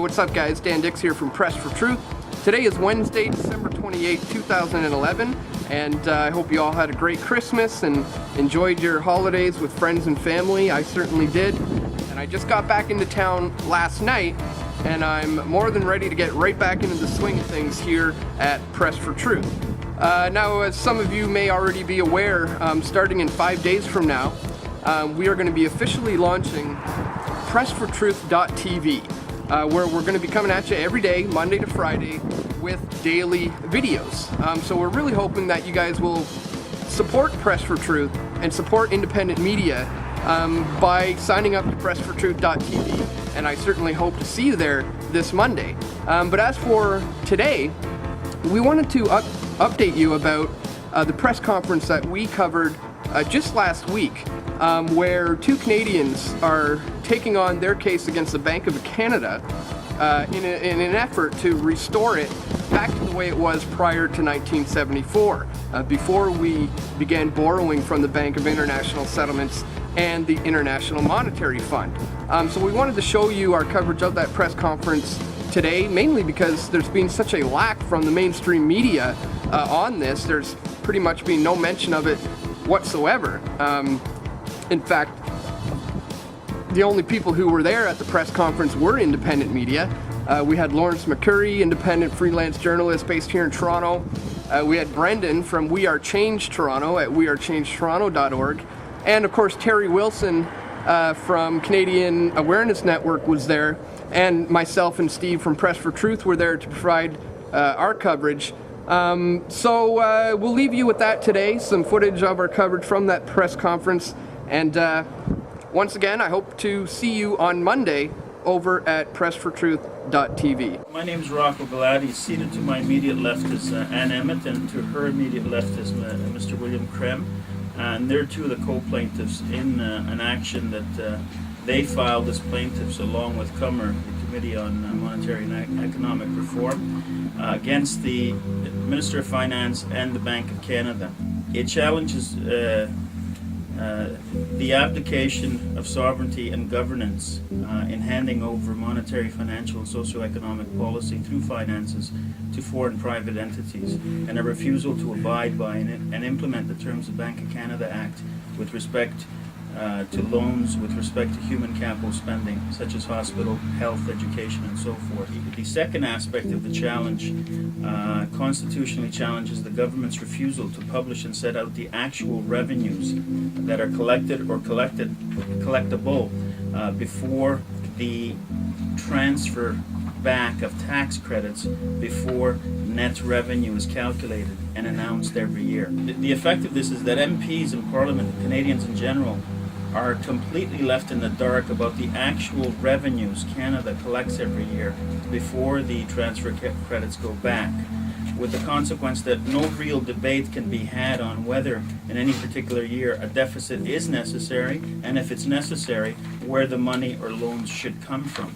what's up guys? Dan Dix here from Press for Truth. Today is Wednesday, December 28, 2011, and I hope you all had a great Christmas and enjoyed your holidays with friends and family. I certainly did. And I just got back into town last night, and I'm more than ready to get right back into the swing of things here at Press for Truth. Now, as some of you may already be aware, starting in 5 days from now, we are going to be officially launching PressForTruth.tv, where we're going to be coming at you every day, Monday to Friday, with daily videos. So we're really hoping that you guys will support Press for Truth and support independent media by signing up to PressForTruth.tv, and I certainly hope to see you there this Monday. But as for today, we wanted to update you about the press conference that we covered just last week, where two Canadians are taking on their case against the Bank of Canada in an effort to restore it back to the way it was prior to 1974, before we began borrowing from the Bank of International Settlements and the International Monetary Fund. So we wanted to show you our coverage of that press conference today, mainly because there's been such a lack from the mainstream media on this. There's pretty much been no mention of it whatsoever. In fact, the only people who were there at the press conference were independent media. We had Lawrence McCurry, independent freelance journalist based here in Toronto. We had Brendan from We Are Change Toronto at wearechangetoronto.org. And of course, Terry Wilson from Canadian Awareness Network was there. And myself and Steve from Press for Truth were there to provide our coverage. So we'll leave you with that today, some footage of our coverage from that press conference. And once again, I hope to see you on Monday over at PressForTruth.tv. My name is Rocco Galati. Seated to my immediate left is Ann Emmett, and to her immediate left is Mr. William Krem. And they're two of the co-plaintiffs in an action that they filed as plaintiffs along with CUMR, the Committee on Monetary and Economic Reform, against the Minister of Finance and the Bank of Canada. It challenges the abdication of sovereignty and governance in handing over monetary, financial, and socioeconomic policy through finances to foreign private entities, and a refusal to abide by and implement the terms of Bank of Canada Act with respect to loans, with respect to human capital spending, such as hospital, health, education, and so forth. The second aspect of the challenge constitutionally challenges the government's refusal to publish and set out the actual revenues that are collected or collectible before the transfer back of tax credits before net revenue is calculated and announced every year. The effect of this is that MPs in Parliament, Canadians in general, are completely left in the dark about the actual revenues Canada collects every year before the transfer credits go back, with the consequence that no real debate can be had on whether in any particular year a deficit is necessary, and if it's necessary, where the money or loans should come from.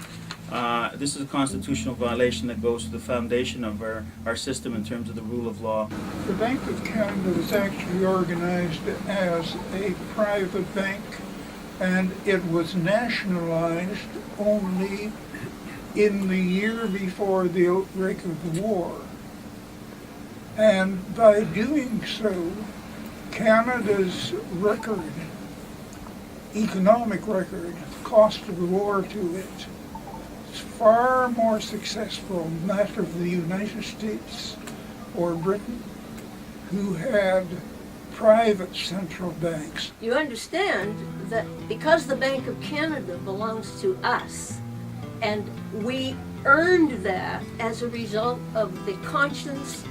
This is a constitutional violation that goes to the foundation of our system in terms of the rule of law. The Bank of Canada was actually organized as a private bank, and it was nationalized only in the year before the outbreak of the war. And by doing so, Canada's record, economic record, cost of the war to it, is far more successful than that of the United States or Britain, who had private central banks. You understand that because the Bank of Canada belongs to us, and we earned that as a result of the consciousness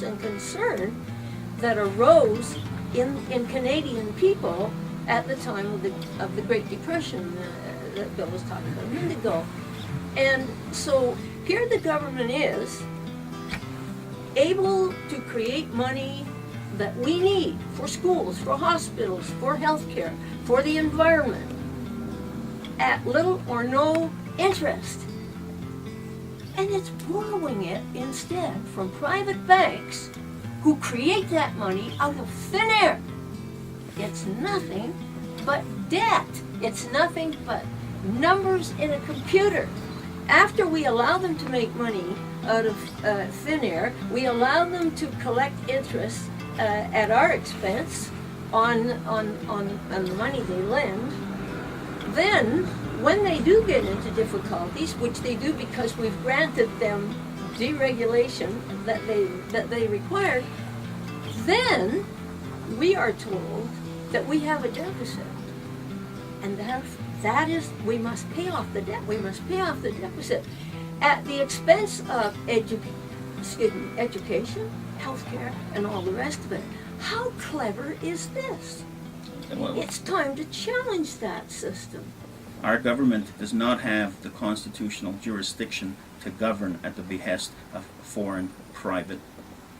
and concern that arose in Canadian people at the time of the Great Depression that Bill was talking about a minute ago. And so here the government is able to create money that we need for schools, for hospitals, for healthcare, for the environment, at little or no interest. And it's borrowing it instead from private banks who create that money out of thin air. It's nothing but debt. It's nothing but numbers in a computer. After we allow them to make money out of thin air, we allow them to collect interest at our expense on the money they lend. Then, when they do get into difficulties, which they do because we've granted them deregulation that they require, then we are told that we have a deficit, and that is, we must pay off the debt. We must pay off the deficit at the expense of education, healthcare, and all the rest of it. How clever is this? It's time to challenge that system. Our government does not have the constitutional jurisdiction to govern at the behest of foreign private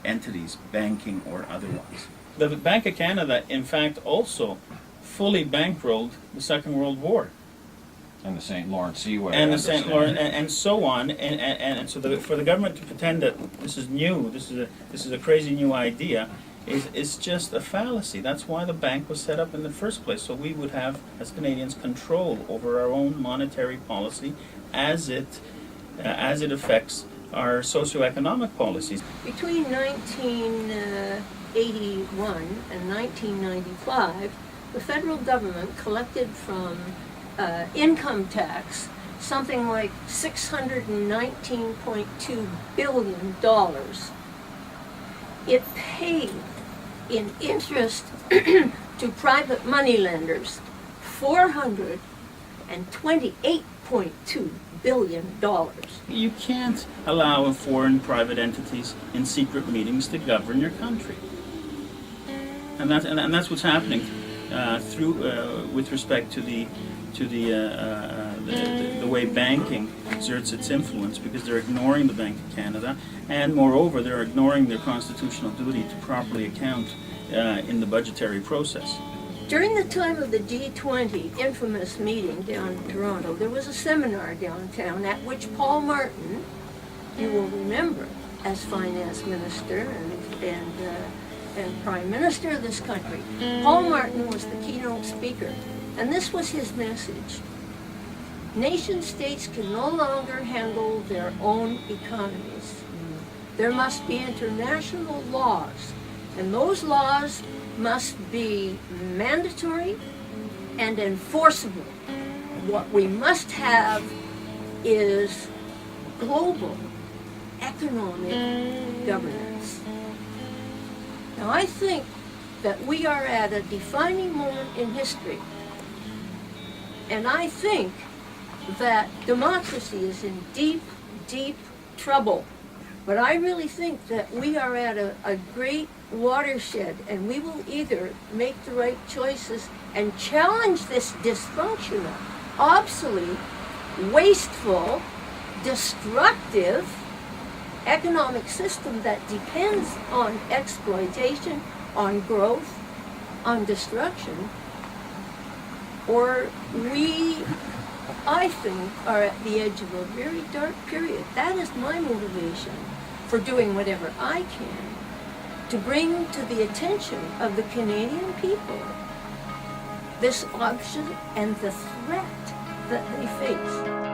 entities, banking or otherwise. The Bank of Canada, in fact, also fully bankrolled the Second World War. And the St. Lawrence Seaway. And the St. Lawrence, and so on, and so for the government to pretend that this is new, this is a crazy new idea, is just a fallacy. That's why the bank was set up in the first place, so we would have, as Canadians, control over our own monetary policy as it affects our socioeconomic policies. Between 1981 and 1995, the federal government collected from income tax something like $619.2 billion. It paid in interest to private moneylenders $428.2 billion. You can't allow foreign private entities in secret meetings to govern your country, and that's what's happening with respect to the way banking exerts its influence, because they're ignoring the Bank of Canada, and moreover, they're ignoring their constitutional duty to properly account in the budgetary process. During the time of the G20 infamous meeting down in Toronto, there was a seminar downtown at which Paul Martin, you will remember, as finance minister and prime minister of this country, Paul Martin was the keynote speaker, and this was his message. Nation states can no longer handle their own economies. There must be international laws, and those laws must be mandatory and enforceable. What we must have is global economic governance. Now, I think that we are at a defining moment in history, and I think that democracy is in deep, deep trouble. But I really think that we are at a great watershed, and we will either make the right choices and challenge this dysfunctional, obsolete, wasteful, destructive economic system that depends on exploitation, on growth, on destruction, or we, I think, are at the edge of a very dark period. That is my motivation for doing whatever I can to bring to the attention of the Canadian people this option and the threat that they face.